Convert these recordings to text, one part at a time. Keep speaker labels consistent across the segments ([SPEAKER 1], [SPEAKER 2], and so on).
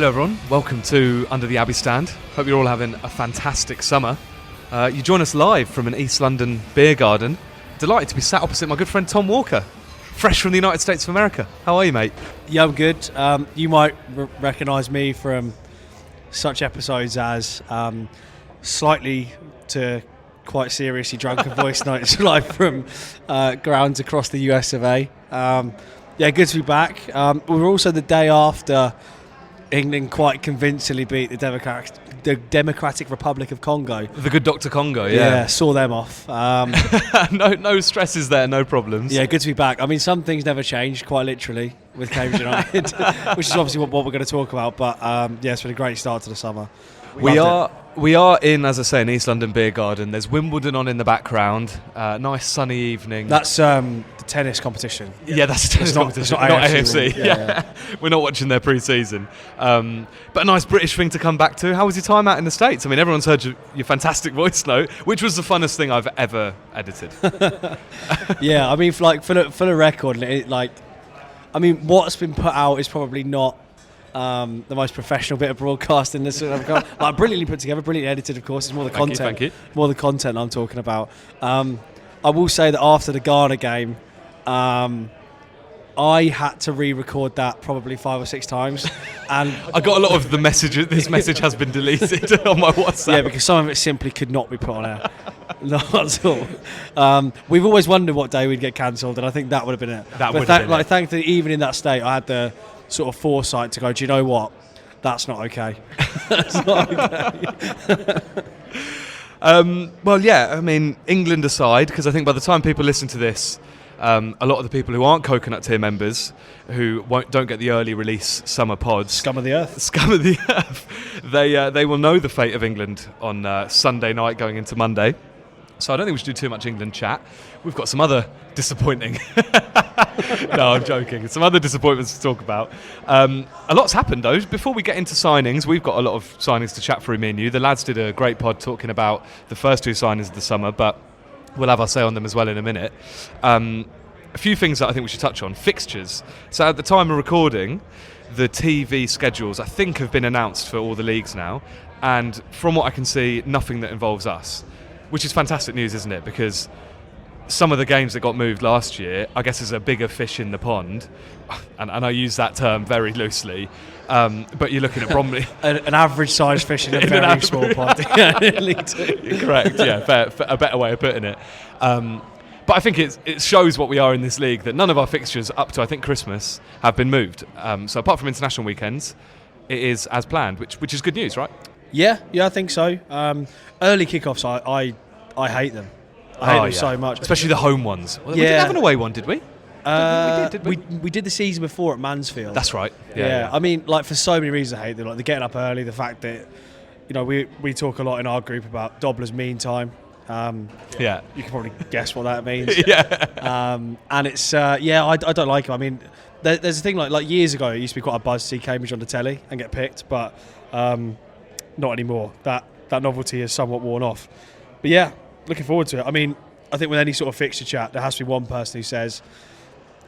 [SPEAKER 1] Hello everyone, welcome to Under the Abbey Stand. Hope you're all having a fantastic summer. You join us live from an East London beer garden. Delighted to be sat opposite my good friend Tom Walker, fresh from the United States of America. How are you, mate?
[SPEAKER 2] Yeah, I'm good. You might recognise me from such episodes as slightly to quite seriously drunken voice notes live from grounds across the US of A. Yeah, good to be back. We were also the day after England quite convincingly beat the Democratic Republic of Congo.
[SPEAKER 1] The good Dr. Congo, yeah.
[SPEAKER 2] Yeah, saw them off.
[SPEAKER 1] No stresses there, no problems.
[SPEAKER 2] Yeah, good to be back. I mean, some things never change, quite literally, with Cambridge United, which is obviously what we're going to talk about. But yeah, it's been a great start to the summer.
[SPEAKER 1] We are in, as I say, an East London beer garden. There's Wimbledon on in the background. Nice sunny evening.
[SPEAKER 2] That's the tennis competition.
[SPEAKER 1] Yeah, that's a tennis competition, not AFC. Yeah. We're not watching their pre-season. But a nice British thing to come back to. How was your time out in the States? I mean, everyone's heard your fantastic voice note, which was the funnest thing I've ever edited.
[SPEAKER 2] Yeah, I mean, for the record, what's been put out is probably not the most professional bit of broadcasting. This like brilliantly put together, brilliantly edited. Of course, it's more the content.
[SPEAKER 1] Thank you.
[SPEAKER 2] More the content I'm talking about. I will say that after the Ghana game, I had to re-record that probably 5 or 6 times, and
[SPEAKER 1] I got a lot of the messages. This message has been deleted on my WhatsApp.
[SPEAKER 2] Yeah, because some of it simply could not be put on air. Not at all. We've always wondered what day we'd get cancelled, and I think that would have been it. Thankfully, even in that state, I had the sort of foresight to go, do you know what? That's not okay. That's not okay.
[SPEAKER 1] Well, yeah, I mean, England aside, because I think by the time people listen to this, a lot of the people who aren't Coconut Tier members, who don't get the early release summer pods,
[SPEAKER 2] Scum of the earth,
[SPEAKER 1] they will know the fate of England on Sunday night going into Monday. So I don't think we should do too much England chat. We've got some other disappointing... No, I'm joking. Some other disappointments to talk about. A lot's happened, though. Before we get into signings, we've got a lot of signings to chat through, me and you. The lads did a great pod talking about the first 2 signings of the summer, but we'll have our say on them as well in a minute. A few things that I think we should touch on. Fixtures. So at the time of recording, the TV schedules, I think, have been announced for all the leagues now. And from what I can see, nothing that involves us. Which is fantastic news, isn't it? Because some of the games that got moved last year, I guess, is a bigger fish in the pond, and I use that term very loosely. But you're looking at Bromley,
[SPEAKER 2] an average-sized fish in a very small pond.
[SPEAKER 1] Correct. Yeah, fair, a better way of putting it. But I think it shows what we are in this league, that none of our fixtures up to I think Christmas have been moved. So apart from international weekends, it is as planned, which is good news, right?
[SPEAKER 2] Yeah, I think so. Early kickoffs, I hate them. I hate them so much,
[SPEAKER 1] especially the home ones. We didn't have an away one, did we?
[SPEAKER 2] We did the season before at Mansfield.
[SPEAKER 1] That's right.
[SPEAKER 2] Yeah. I mean, like, for so many reasons, I hate them. Like the getting up early, the fact that, you know, we talk a lot in our group about Dobler's mean time.
[SPEAKER 1] Yeah,
[SPEAKER 2] you can probably guess what that means.
[SPEAKER 1] Yeah.
[SPEAKER 2] And it's I don't like them. I mean, there's a thing like years ago, it used to be quite a buzz to see Cambridge on the telly and get picked, but not anymore. That novelty is somewhat worn off. But yeah, looking forward to it. I mean, I think with any sort of fixture chat, there has to be one person who says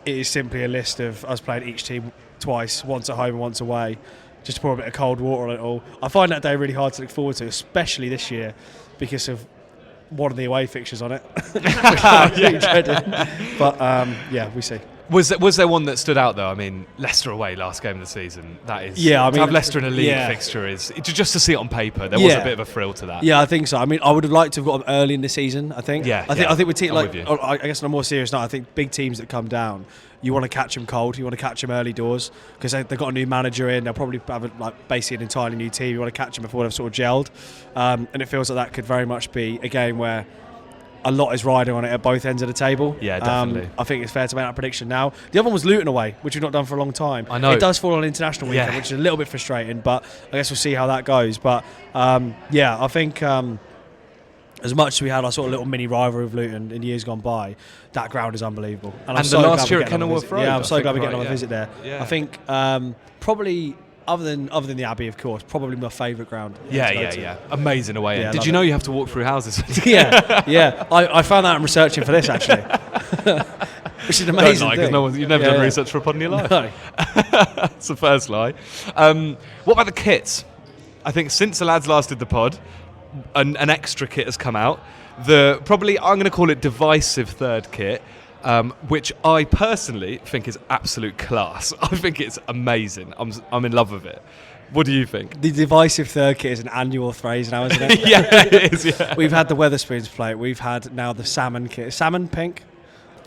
[SPEAKER 2] it is simply a list of us playing each team twice, once at home and once away, just to pour a bit of cold water on it all. I find that day really hard to look forward to, especially this year, because of one of the away fixtures on it. But yeah, we see.
[SPEAKER 1] Was there one that stood out though? I mean, Leicester away last game of the season. That is,
[SPEAKER 2] to
[SPEAKER 1] have Leicester in a league fixture is just to see it on paper. There was a bit of a thrill to that.
[SPEAKER 2] Yeah, I think so. I mean, I would have liked to have got them early in the season. I think. I think with teams like, I guess on a more serious note, I think big teams that come down, you want to catch them cold. You want to catch them early doors because they've got a new manager in. They'll probably have basically an entirely new team. You want to catch them before they've sort of gelled, and it feels like that could very much be a game where a lot is riding on it at both ends of the table.
[SPEAKER 1] Yeah, definitely.
[SPEAKER 2] I think it's fair to make that prediction now. The other one was Luton away, which we've not done for a long time.
[SPEAKER 1] I know.
[SPEAKER 2] It does fall on international weekend, which is a little bit frustrating, but I guess we'll see how that goes. But I think as much as we had our sort of little mini rivalry with Luton in years gone by, that ground is unbelievable.
[SPEAKER 1] And I'm so the last year at Kenilworth Road.
[SPEAKER 2] Yeah, I'm so glad we're getting on a visit there. Yeah. I think probably other than the Abbey, of course, probably my favourite ground.
[SPEAKER 1] Yeah. Amazing away. Yeah, did you know you have to walk through houses?
[SPEAKER 2] yeah. I found that in researching for this, actually. Which is an amazing thing.
[SPEAKER 1] Because you've never done research for a pod in your life.
[SPEAKER 2] No.
[SPEAKER 1] That's the first lie. What about the kits? I think since the lads last did the pod, an extra kit has come out. Probably, I'm going to call it divisive third kit, which I personally think is absolute class. I think it's amazing. I'm in love with it. What do you think?
[SPEAKER 2] The divisive third kit is an annual phrase now, isn't it?
[SPEAKER 1] Yeah, it is, yeah.
[SPEAKER 2] We've had the Wetherspoons plate. We've had now the salmon kit. Salmon pink?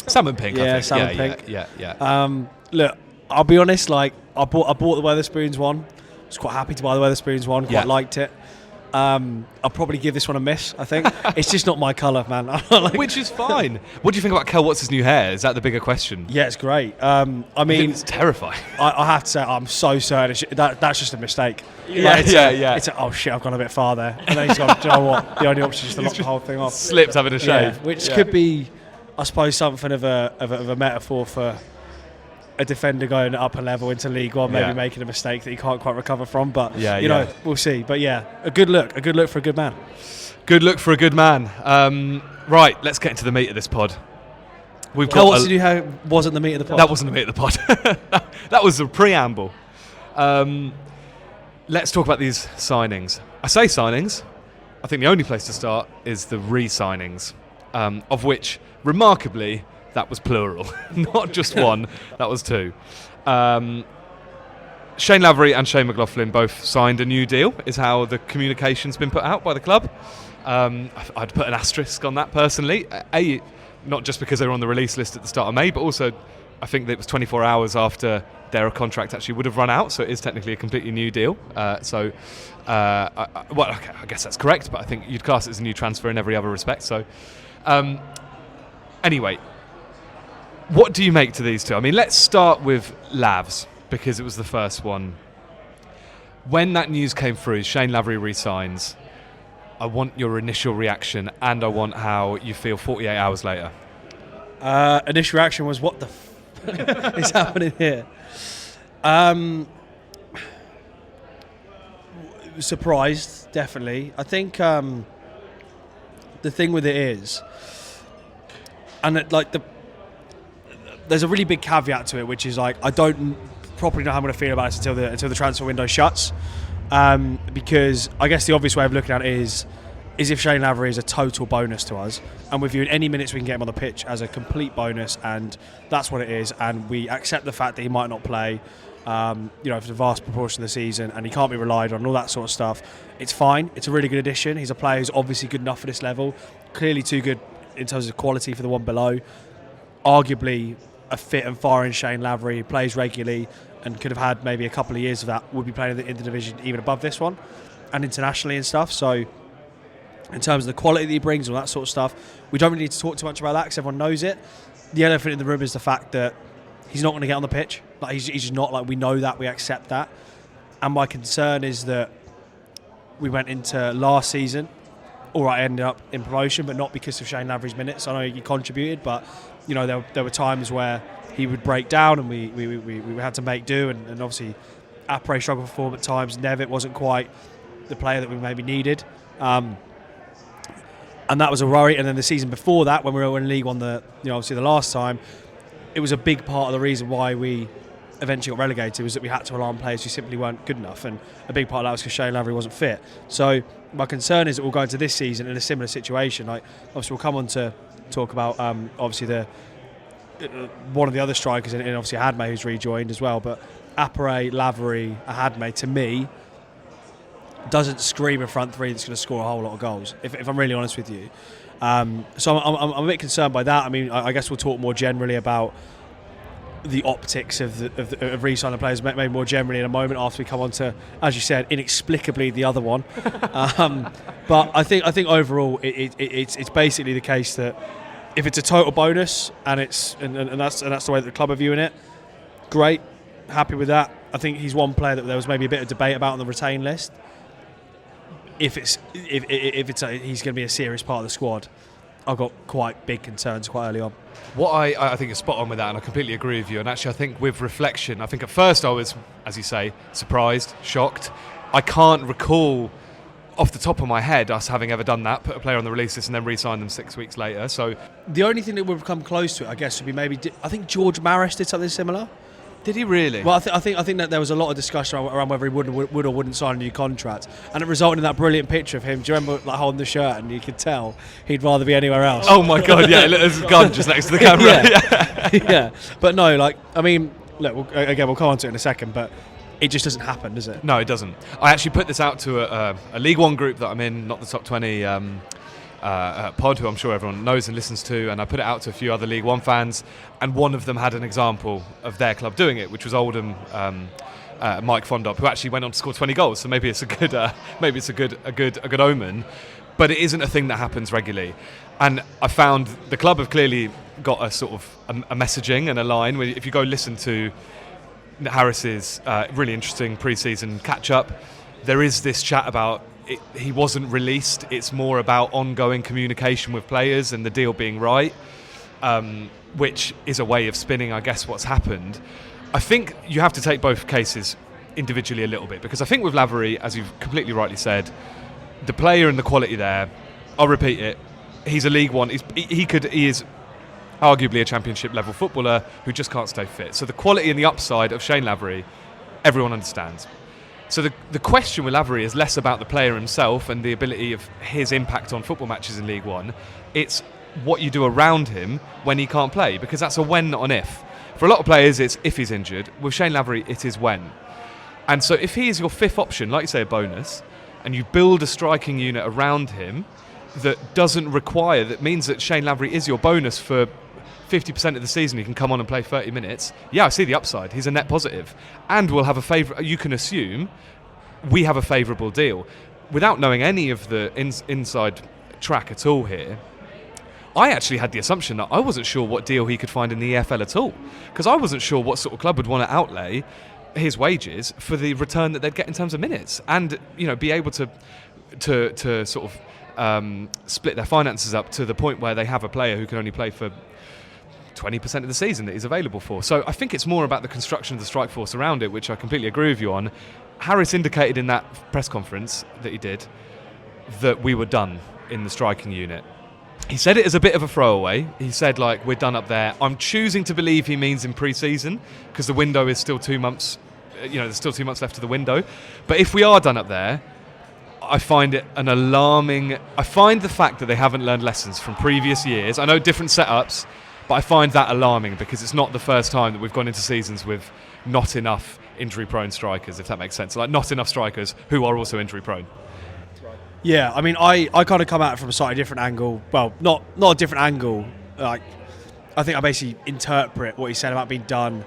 [SPEAKER 1] Salmon pink, I think.
[SPEAKER 2] Salmon pink.
[SPEAKER 1] Yeah.
[SPEAKER 2] Look, I'll be honest, like, I bought the Wetherspoons one. I was quite happy to buy the Wetherspoons one. Quite liked it. I'll probably give this one a miss, I think. It's just not my colour, man.
[SPEAKER 1] Which is fine. What do you think about Kel Watts' new hair? Is that the bigger question?
[SPEAKER 2] Yeah, it's great. I mean,
[SPEAKER 1] it's terrifying.
[SPEAKER 2] I have to say, I'm so certain that's just a mistake.
[SPEAKER 1] Yeah.
[SPEAKER 2] It's oh shit, I've gone a bit far there. And then he's gone, do you know what? The only option is to lock the whole thing off.
[SPEAKER 1] Slipped having a shave.
[SPEAKER 2] Which could be, I suppose, something of a metaphor for a defender going up a level into League One, maybe making a mistake that he can't quite recover from. But you know, we'll see. But yeah, a good look for a good man.
[SPEAKER 1] Good look for a good man. Right, let's get into the meat of this pod. We've
[SPEAKER 2] got. What did you have? Wasn't the meat of the pod?
[SPEAKER 1] That wasn't the meat of the pod. That was the preamble. Let's talk about these signings. I say signings. I think the only place to start is the re-signings, of which, remarkably, that was plural, not just one. That was two. Shayne Lavery and Shayne McLoughlin both signed a new deal, is how the communication's been put out by the club. I'd put an asterisk on that personally. Not just because they were on the release list at the start of May, but also I think that it was 24 hours after their contract actually would have run out, so it is technically a completely new deal. I guess that's correct, but I think you'd class it as a new transfer in every other respect. So, anyway. What do you make to these two? I mean, let's start with Lavs, because it was the first one. When that news came through, Shayne Lavery resigns, I want your initial reaction, and I want how you feel 48 hours later.
[SPEAKER 2] Initial reaction was, what the f*** is happening here? Surprised, definitely. I think the thing with it is, there's a really big caveat to it, which is like I don't properly know how I'm going to feel about it until the transfer window shuts, because I guess the obvious way of looking at it is if Shayne Lavery is a total bonus to us, and we're viewing any minutes we can get him on the pitch as a complete bonus, and that's what it is, and we accept the fact that he might not play, for the vast proportion of the season, and he can't be relied on, and all that sort of stuff. It's fine. It's a really good addition. He's a player who's obviously good enough for this level, clearly too good in terms of quality for the one below. Arguably a fit and firing Shayne Lavery, plays regularly and could have had maybe a couple of years of that, would be playing in the division even above this one and internationally and stuff. So in terms of the quality that he brings and all that sort of stuff, we don't really need to talk too much about that because everyone knows it. The elephant in the room is the fact that he's not going to get on the pitch. Like he's just not. Like, we know that, we accept that. And my concern is that we went into last season, all right, ended up in promotion, but not because of Shayne Lavery's minutes. I know he contributed, but there were times where he would break down and we had to make do, and obviously Apre struggled for form at times. Nevitt wasn't quite the player that we maybe needed, and that was a worry. And then the season before that, when we were in League One, obviously the last time, it was a big part of the reason why we eventually got relegated, was that we had to rely on players who simply weren't good enough, and a big part of that was because Shayne Lavery wasn't fit. So my concern is that we'll go into this season in a similar situation. Like, obviously we'll come on to talk about obviously one of the other strikers in obviously Ahadme, who's rejoined as well, but Apre, Lavery, Ahadme, to me, doesn't scream a front three that's going to score a whole lot of goals, if I'm really honest with you. So I'm a bit concerned by that. I mean, I guess we'll talk more generally about the optics of re-signing players, maybe more generally in a moment after we come on to, as you said, inexplicably the other one. But I think overall it's basically the case that if it's a total bonus and that's the way that the club are viewing it, great, happy with that. I think he's one player that there was maybe a bit of debate about on the retain list. If he's going to be a serious part of the squad, I've got quite big concerns quite early on.
[SPEAKER 1] What I think is spot on with that, and I completely agree with you. And actually, I think with reflection, I think at first I was, as you say, surprised, shocked. I can't recall off the top of my head us having ever done that, put a player on the release list and then re-sign them 6 weeks later. So
[SPEAKER 2] the only thing that would come close to it, I guess, would be maybe, I think George Maris did something similar.
[SPEAKER 1] Did he really?
[SPEAKER 2] Well, I think that there was a lot of discussion around whether he would or wouldn't sign a new contract, and it resulted in that brilliant picture of him. Do you remember like holding the shirt, and you could tell he'd rather be anywhere else?
[SPEAKER 1] Oh my God! Yeah, there's a gun just next to the camera.
[SPEAKER 2] Yeah. But no, like I mean, look, we'll come on to it in a second, but it just doesn't happen, does it?
[SPEAKER 1] No, it doesn't. I actually put this out to a League One group that I'm in, not the top 20 pod, who I'm sure everyone knows and listens to, and I put it out to a few other League One fans, and one of them had an example of their club doing it, which was Oldham. Mike Fondop, who actually went on to score 20 goals, so maybe it's a good omen, but it isn't a thing that happens regularly. And I found the club have clearly got a sort of a messaging and a line where if you go listen to Harris's really interesting pre-season catch-up, there is this chat about he wasn't released. It's more about ongoing communication with players and the deal being right, which is a way of spinning, I guess, what's happened. I think you have to take both cases individually a little bit, because I think with Lavery, as you've completely rightly said, the player and the quality there, I'll repeat it, he's a League One, he is arguably a championship level footballer who just can't stay fit. So the quality and the upside of Shayne Lavery, everyone understands. So the question with Lavery is less about the player himself and the ability of his impact on football matches in League One. It's what you do around him when he can't play, because that's a when, not an if. For a lot of players, it's if he's injured. With Shayne Lavery, it is when. And so if he is your fifth option, like you say, a bonus, and you build a striking unit around him that doesn't require, that means that Shayne Lavery is your bonus for 50% of the season, he can come on and play 30 minutes. Yeah, I see the upside. He's a net positive. And we'll have you can assume we have a favourable deal. Without knowing any of the inside track at all here, I actually had the assumption that I wasn't sure what deal he could find in the EFL at all, because I wasn't sure what sort of club would want to outlay his wages for the return that they'd get in terms of minutes, and be able to sort of split their finances up to the point where they have a player who can only play for 20% of the season that he's available for. So I think it's more about the construction of the strike force around it, which I completely agree with you on. Harris indicated in that press conference that he did that we were done in the striking unit. He said it as a bit of a throwaway. He said, like, we're done up there. I'm choosing to believe he means in pre-season, because the window is still 2 months. There's still 2 months left of the window. But if we are done up there, I find it an alarming... I find the fact that they haven't learned lessons from previous years. I know different setups, but I find that alarming, because it's not the first time that we've gone into seasons with not enough injury-prone strikers, if that makes sense. Like, not enough strikers who are also injury-prone.
[SPEAKER 2] Yeah, I mean, I kind of come at it from a slightly different angle. Well, not a different angle. Like, I think I basically interpret what he said about being done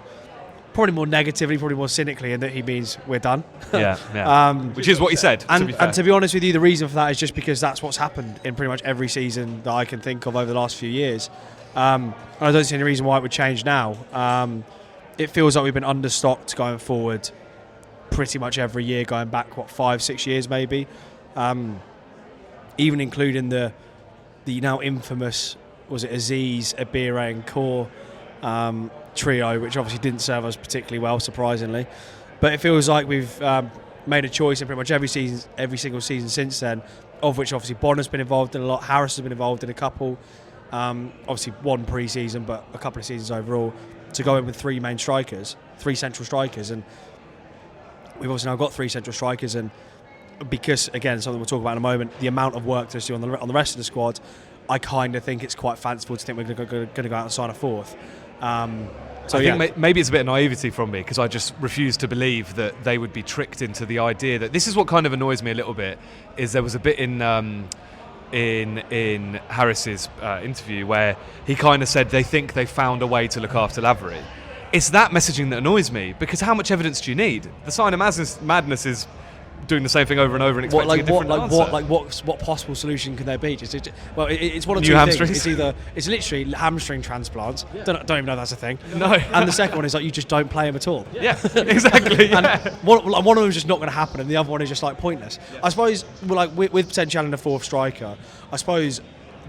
[SPEAKER 2] probably more negatively, probably more cynically, in that he means we're done.
[SPEAKER 1] Yeah. Which is what he said,
[SPEAKER 2] and to be honest with you, the reason for that is just because that's what's happened in pretty much every season that I can think of over the last few years. And I don't see any reason why it would change now. It feels like we've been understocked going forward pretty much every year, going back, 5-6 years maybe. Even including the now infamous, was it Aziz, Abire and Kaur trio, which obviously didn't serve us particularly well, surprisingly. But it feels like we've made a choice in pretty much every single season since then, of which obviously Bonner's been involved in a lot, Harris has been involved in a couple, obviously one pre-season, but a couple of seasons overall, to go in with three central strikers. And we've obviously now got three central strikers, and because, again, something we'll talk about in a moment, the amount of work to do on the rest of the squad, I kind of think it's quite fanciful to think we're going to go out and sign a fourth. I think
[SPEAKER 1] maybe it's a bit of naivety from me, because I just refuse to believe that they would be tricked into the idea that this is what kind of annoys me a little bit. Is there was a bit in Harris's interview where he kind of said they think they found a way to look after Lavery. It's that messaging that annoys me, because how much evidence do you need? The sign of madness is doing the same thing over and over and expecting a different answer.
[SPEAKER 2] What possible solution can there be? It's one of
[SPEAKER 1] two
[SPEAKER 2] things. It's literally hamstring transplants. Yeah. Don't even know if that's a thing.
[SPEAKER 1] No.
[SPEAKER 2] And the second one is like you just don't play him at all.
[SPEAKER 1] Yeah, exactly.
[SPEAKER 2] And one of them is just not going to happen, and the other one is just like pointless. Yeah. I suppose with potential in a fourth striker, I suppose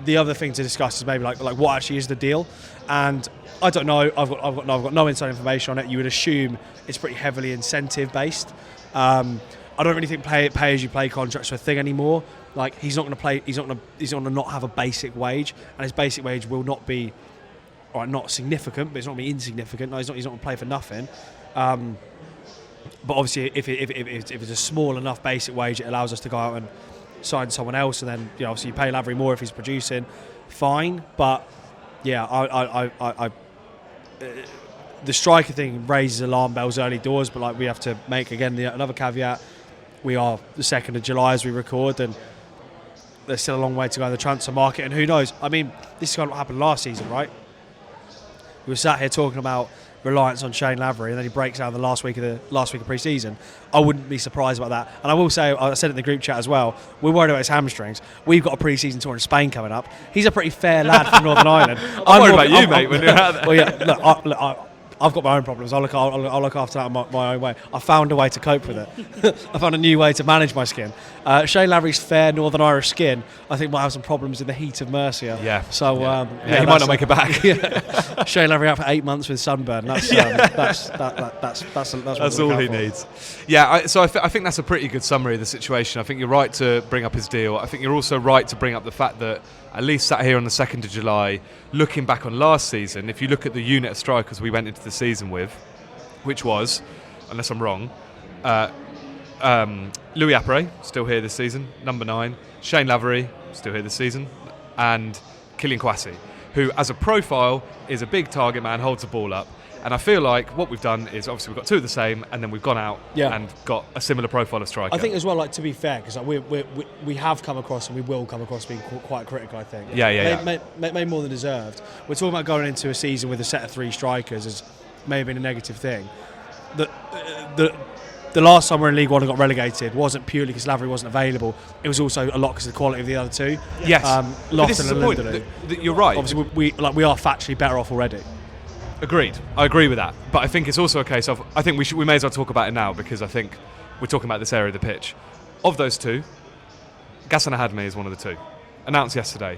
[SPEAKER 2] the other thing to discuss is maybe like what actually is the deal. And I don't know. I've got no inside information on it. You would assume it's pretty heavily incentive based. I don't really think pay as you play contracts are a thing anymore. Like, he's not going to play. He's not going to not have a basic wage, and his basic wage will not be all right, not significant, but it's not going to be insignificant. No, he's not going to play for nothing. But obviously, if it's a small enough basic wage, it allows us to go out and sign someone else, and then obviously you pay Lavery more if he's producing. Fine, but yeah, I the striker thing raises alarm bells early doors. But like we have to make again another caveat. We are the 2nd of July as we record, and there's still a long way to go in the transfer market. And who knows? I mean, this is kind of what happened last season, right? We were sat here talking about reliance on Shayne Lavery, and then he breaks out the last week of pre-season. I wouldn't be surprised about that. And I will say, I said it in the group chat as well, we're worried about his hamstrings. We've got a pre-season tour in Spain coming up. He's a pretty fair lad from Northern Ireland.
[SPEAKER 1] I'm worried about you, mate, when you're out there.
[SPEAKER 2] Well, yeah, look, I've got my own problems. I'll look after that my own way. I found a way to cope with it. I found a new way to manage my skin. Shayne Lavery's fair Northern Irish skin, I think, might have some problems in the heat of Mercia.
[SPEAKER 1] Yeah.
[SPEAKER 2] So
[SPEAKER 1] he might not make it back.
[SPEAKER 2] Shayne Lavery out for 8 months with sunburn. That's
[SPEAKER 1] all he needs. Yeah. So I think that's a pretty good summary of the situation. I think you're right to bring up his deal. I think you're also right to bring up the fact that at least sat here on the 2nd of July, looking back on last season, if you look at the unit of strikers we went into the season with, which was, unless I'm wrong, Louis Appere, still here this season, number 9, Shayne Lavery, still here this season, and Kylian Kwasi, who as a profile is a big target man, holds the ball up. And I feel like what we've done is obviously we've got 2 of the same, and then we've gone out and got a similar profile of striker.
[SPEAKER 2] I think as well, like, to be fair, because like, we have come across and we will come across being quite critical, I think. Maybe more than deserved. We're talking about going into a season with a set of 3 strikers as maybe been a negative thing. The last time we were in League One and got relegated wasn't purely because Lavery wasn't available. It was also a lot because of the quality of the other 2.
[SPEAKER 1] Yes.
[SPEAKER 2] Lofton and Lindeloo.
[SPEAKER 1] You're right.
[SPEAKER 2] Obviously, we are factually better off already.
[SPEAKER 1] Agreed. I agree with that. But I think it's also a case of, I think we may as well talk about it now, because I think we're talking about this area of the pitch. Of those 2, Gassan Ahadme is one of the 2. Announced yesterday.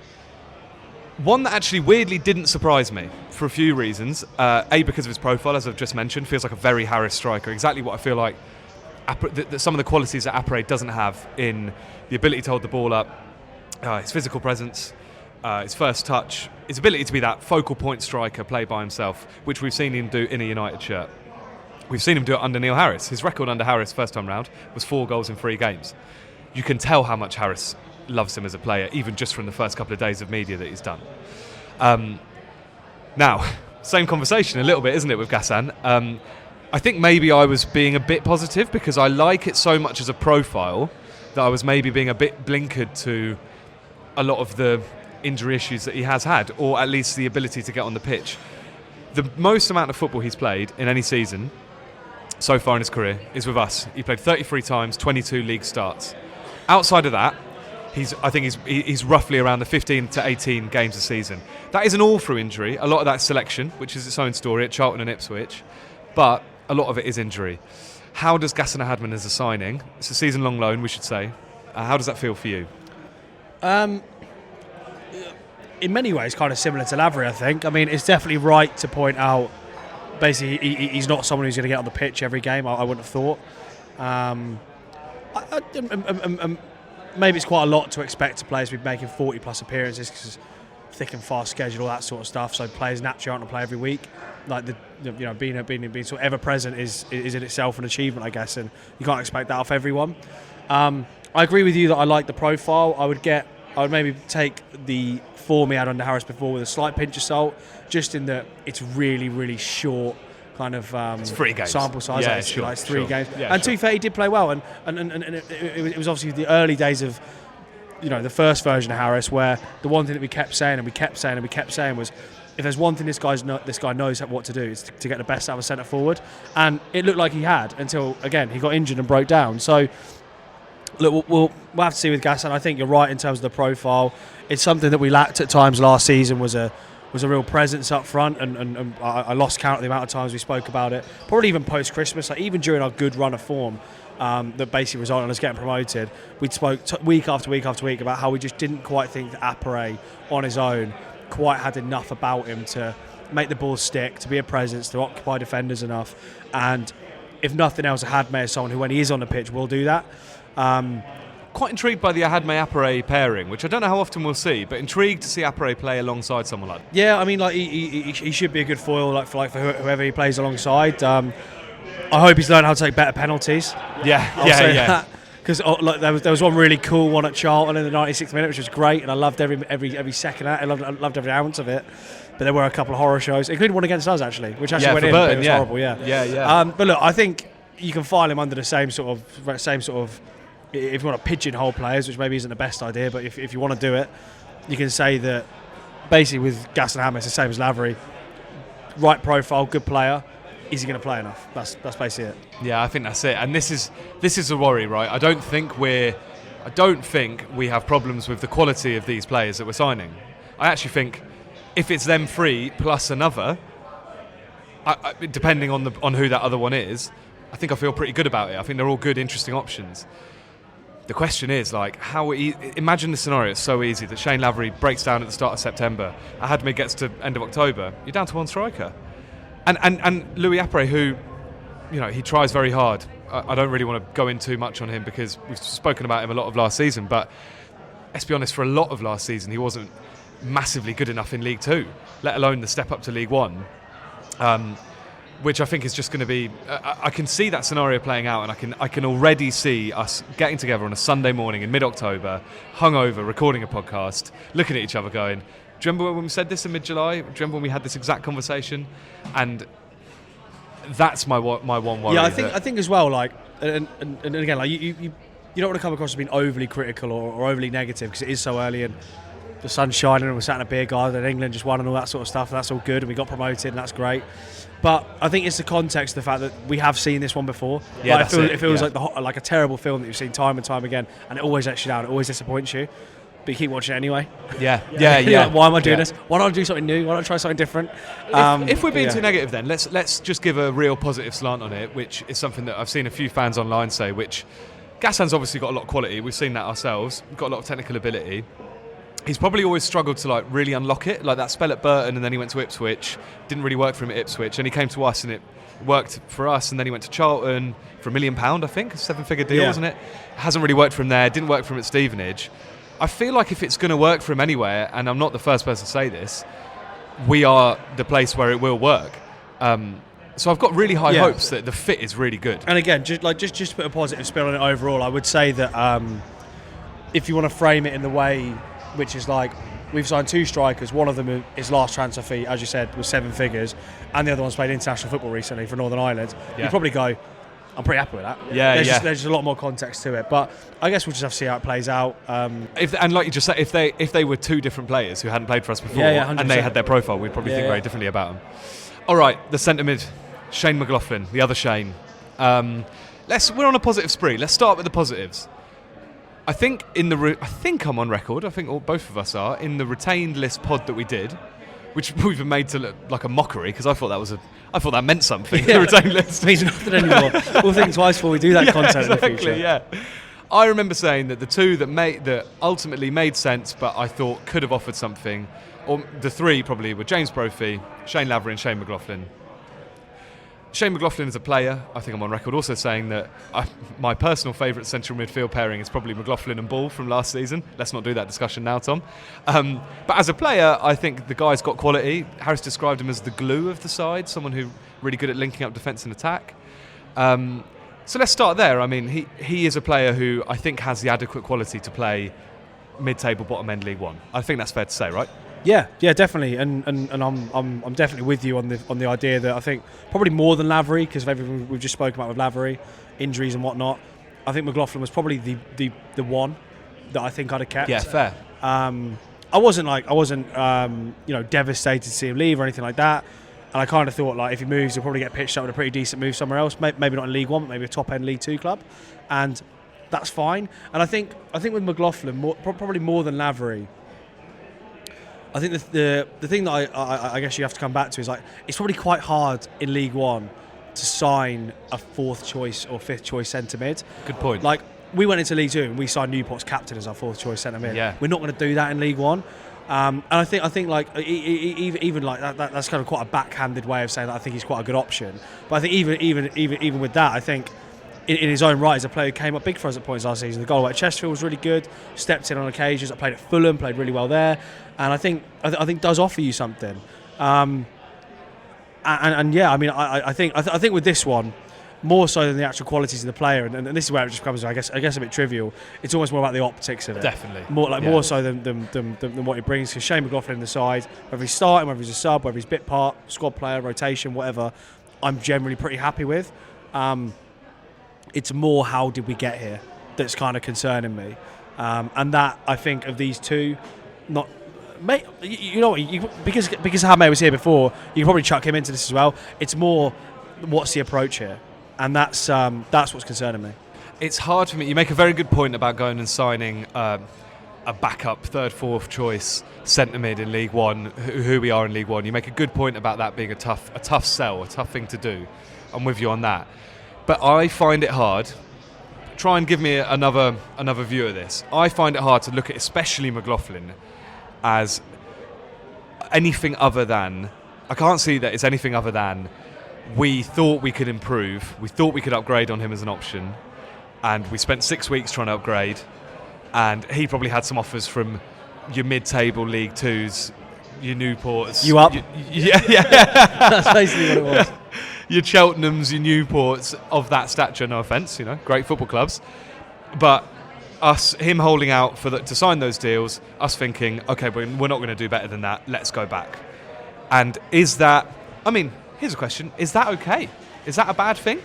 [SPEAKER 1] One that actually weirdly didn't surprise me for a few reasons. A, because of his profile, as I've just mentioned, feels like a very Harris striker. Exactly what I feel like some of the qualities that Appere doesn't have, in the ability to hold the ball up, his physical presence, his first touch, his ability to be that focal point striker, play by himself, which we've seen him do in a United shirt. We've seen him do it under Neil Harris. His record under Harris first time round was 4 goals in 3 games. You can tell how much Harris loves him as a player, even just from the first couple of days of media that he's done. Now, same conversation a little bit, isn't it, with Gassan? I think maybe I was being a bit positive because I like it so much as a profile that I was maybe being a bit blinkered to a lot of the injury issues that he has had, or at least the ability to get on the pitch. The most amount of football he's played in any season so far in his career is with us. He played 33 times, 22 league starts. Outside of that, I think he's roughly around the 15 to 18 games a season. That isn't all through injury. A lot of that's selection, which is its own story at Charlton and Ipswich, but a lot of it is injury. How does Gassan Ahadme as a signing? It's a season-long loan, we should say. How does that feel for you?
[SPEAKER 2] In many ways, kind of similar to Lavery, I think. I mean, it's definitely right to point out, basically, he's not someone who's going to get on the pitch every game, I wouldn't have thought. Maybe it's quite a lot to expect to players to be making 40-plus appearances because thick and fast schedule, all that sort of stuff. So players naturally aren't going to play every week. Like being sort of ever present is in itself an achievement, I guess, and you can't expect that off everyone. I agree with you that I like the profile. I would maybe take the form he had under Harris before with a slight pinch of salt, just in that it's really, really short kind of
[SPEAKER 1] it's 3 games.
[SPEAKER 2] Sample size.
[SPEAKER 1] Yeah,
[SPEAKER 2] it's 3 games.
[SPEAKER 1] Yeah,
[SPEAKER 2] and to be fair, he did play well, and it was obviously the early days of the first version of Harris, where the one thing that we kept saying was, if there's one thing this guy knows what to do, is to get the best out of a centre forward, and it looked like he had until again he got injured and broke down. So look, we'll have to see with Gassan. I think you're right in terms of the profile. It's something that we lacked at times last season, was a real presence up front, and I lost count of the amount of times we spoke about it. Probably even post-Christmas, like even during our good run of form that basically resulted in us getting promoted, we spoke week after week after week about how we just didn't quite think that Appere on his own quite had enough about him to make the ball stick, to be a presence, to occupy defenders enough. And if nothing else, Ahadme is someone who, when he is on the pitch, will do that.
[SPEAKER 1] quite intrigued by the Ahadme-Appere pairing, which I don't know how often we'll see, but intrigued to see Appere play alongside someone like that.
[SPEAKER 2] Yeah, I mean, like he should be a good foil, for whoever he plays alongside. I hope he's learned how to take better penalties.
[SPEAKER 1] Yeah.
[SPEAKER 2] Because there was one really cool one at Charlton in the 96th minute, which was great, and I loved every second of it. I loved every ounce of it. But there were a couple of horror shows, including one against us actually, which actually went in.
[SPEAKER 1] Burton,
[SPEAKER 2] but it was horrible. Yeah. But look, I think you can file him under the same sort of. If you want to pigeonhole players, which maybe isn't the best idea, but if you want to do it, you can say that basically with Gassan Ahadme, it's the same as Lavery. Right profile, good player. Is he going to play enough? That's basically it.
[SPEAKER 1] Yeah, I think that's it. And this is a worry, right? I don't think we have problems with the quality of these players that we're signing. I actually think if it's them three plus another, depending on who that other one is, I think I feel pretty good about it. I think they're all good, interesting options. The question is, like, imagine the scenario. It's so easy that Shayne Lavery breaks down at the start of September. Ahadme gets to end of October. You're down to one striker. And Louis Appere, who, he tries very hard. I don't really want to go in too much on him because we've spoken about him a lot of last season. But let's be honest, for a lot of last season, he wasn't massively good enough in League Two, let alone the step up to League One. Which I think is just going to be. I can see that scenario playing out, and I can already see us getting together on a Sunday morning in mid-October, hungover, recording a podcast, looking at each other, going, "Do you remember when we said this in mid-July? Do you remember when we had this exact conversation?" And that's my one worry.
[SPEAKER 2] Yeah, I think as well. Like, and again, like you don't want to come across as being overly critical or overly negative because it is so early and the sun's shining and we're sat in a beer garden and England just won and all that sort of stuff. And that's all good, and we got promoted, and that's great. But I think it's the context of the fact that we have seen this one before.
[SPEAKER 1] Yeah,
[SPEAKER 2] like, it feels like a terrible film that you've seen time and time again, and it always lets you down. It always disappoints you, but you keep watching it anyway.
[SPEAKER 1] Yeah.
[SPEAKER 2] Like, why am I doing this? Why don't I do something new? Why don't I try something different?
[SPEAKER 1] If we're being too negative, then let's just give a real positive slant on it, which is something that I've seen a few fans online say. Which Gassan's obviously got a lot of quality. We've seen that ourselves. We've got a lot of technical ability. He's probably always struggled to like really unlock it, like that spell at Burton, and then he went to Ipswich. Didn't really work for him at Ipswich, and he came to us, and it worked for us. And then he went to Charlton for £1 million, I think, a 7-figure deal, wasn't it? Hasn't really worked for him there. Didn't work for him at Stevenage. I feel like if it's going to work for him anywhere, and I'm not the first person to say this, we are the place where it will work. So I've got really high hopes that the fit is really good.
[SPEAKER 2] And again, just to put a positive spin on it overall, I would say that if you want to frame it in the way which is like, we've signed two strikers, one of them his last transfer fee, as you said, was 7 figures, and the other one's played international football recently for Northern Ireland. You'd probably go, I'm pretty happy with that. There's just a lot more context to it, but I guess we'll just have to see how it plays out.
[SPEAKER 1] And like you just said, if they were two different players who hadn't played for us before,
[SPEAKER 2] 100%.
[SPEAKER 1] and they had their profile, we'd probably think very differently about them. All right, the centre mid, Shayne McLoughlin, the other Shayne. We're on a positive spree. Let's start with the positives. I think I'm on record. I think both of us are in the retained list pod that we did, which we've been made to look like a mockery because I thought that meant something. The retained list
[SPEAKER 2] means nothing anymore. We'll think twice before we do that content in the future.
[SPEAKER 1] Yeah. I remember saying that the two that ultimately made sense, but I thought could have offered something, or the three probably were James Brophy, Shayne Lavery, and Shayne McLoughlin. Shayne McLoughlin is a player. I think I'm on record also saying that my personal favourite central midfield pairing is probably McLoughlin and Ball from last season. Let's not do that discussion now, Tom. But as a player, I think the guy's got quality. Harris described him as the glue of the side, someone who's really good at linking up defence and attack. So let's start there. I mean, he is a player who I think has the adequate quality to play mid-table, bottom-end League One. I think that's fair to say, right?
[SPEAKER 2] Yeah, definitely, and I'm definitely with you on the idea that I think probably more than Lavery, because of everything we've just spoken about with Lavery, injuries and whatnot. I think McLoughlin was probably the one that I think I'd have kept.
[SPEAKER 1] Yeah, fair.
[SPEAKER 2] I wasn't devastated to see him leave or anything like that, and I kind of thought like if he moves, he'll probably get pitched up with a pretty decent move somewhere else, maybe not in League One, but maybe a top end League Two club, and that's fine. And I think with McLoughlin, probably more than Lavery. I think the thing that I guess you have to come back to is like it's probably quite hard in League One to sign a fourth choice or fifth choice centre mid.
[SPEAKER 1] Good point.
[SPEAKER 2] Like we went into League Two and we signed Newport's captain as our fourth choice centre mid.
[SPEAKER 1] Yeah.
[SPEAKER 2] We're not going to do that in League One. And I think like even like that's kind of quite a backhanded way of saying that I think he's quite a good option. But I think even with that, I think in his own right, is a player who came up big for us at points last season. The goal at Chesterfield was really good. Stepped in on occasions. I played at Fulham, played really well there, and I think does offer you something. And yeah, I mean, I think with this one, more so than the actual qualities of the player, and this is where it just comes. I guess a bit trivial. It's almost more about the optics of it.
[SPEAKER 1] Definitely.
[SPEAKER 2] More so than what he brings. Because Shayne McLoughlin in the side, whether he's starting, whether he's a sub, whether he's bit part, squad player, rotation, whatever, I'm generally pretty happy with. It's more how did we get here that's kind of concerning me, and that I think of these two, not. Mate, you know what? Because Ahadme was here before, you can probably chuck him into this as well. It's more, what's the approach here, and that's what's concerning me.
[SPEAKER 1] It's hard for me. You make a very good point about going and signing a backup, third, fourth choice centre mid in League One, who we are in League One. You make a good point about that being a tough sell, a tough thing to do. I'm with you on that. But I find it hard. Try and give me another view of this. I find it hard to look at, especially McLoughlin, as anything other than, I can't see that it's anything other than, we thought we could improve, we thought we could upgrade on him as an option, and we spent 6 weeks trying to upgrade, and he probably had some offers from your mid-table League Twos, your Newports.
[SPEAKER 2] You up?
[SPEAKER 1] Yeah.
[SPEAKER 2] That's basically what it was.
[SPEAKER 1] Your Cheltenhams, your Newports of that stature, no offence, great football clubs. But him holding out to sign those deals, us thinking, okay, we're not going to do better than that, let's go back. And is that, here's a question, is that okay? Is that a bad thing?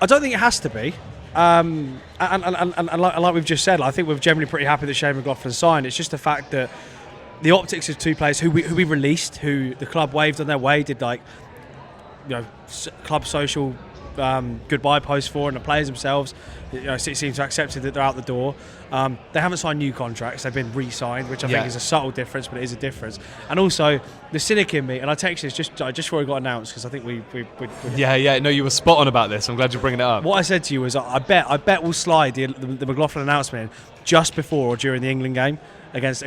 [SPEAKER 2] I don't think it has to be. And like we've just said, I think we're generally pretty happy that Shayne McLoughlin signed. It's just the fact that the optics of two players who we released, who the club waved on their way, did club social goodbye posts for, and the players themselves, it seems to have accepted that they're out the door. They haven't signed new contracts; they've been re-signed, which I think is a subtle difference, but it is a difference. And also, the cynic in me, and I texted this just before it got announced, because I think we
[SPEAKER 1] no, you were spot on about this. I'm glad you're bringing it up.
[SPEAKER 2] What I said to you was, I bet we'll slide the McLoughlin announcement in just before or during the England game against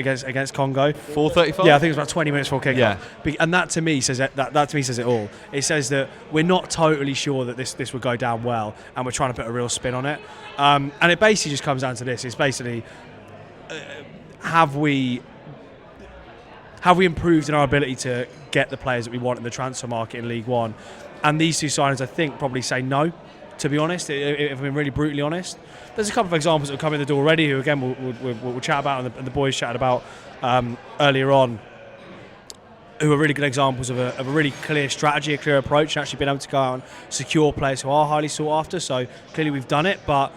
[SPEAKER 2] Congo.
[SPEAKER 1] 4:35.
[SPEAKER 2] Yeah, I think it was about 20 minutes before kickoff.
[SPEAKER 1] Yeah.
[SPEAKER 2] And that to me says it all. It says that we're not totally sure that this would go down well, and we're trying to put a real spin on it. And it basically just comes down to this. It's basically, have we improved in our ability to get the players that we want in the transfer market in League One? And these two signings, I think, probably say no, to be honest, if I'm being really brutally honest. There's a couple of examples that have come in the door already, who again we'll chat about, and the boys chatted about earlier on, who are really good examples of a really clear strategy, a clear approach, and actually being able to go out and secure players who are highly sought after. So clearly we've done it, but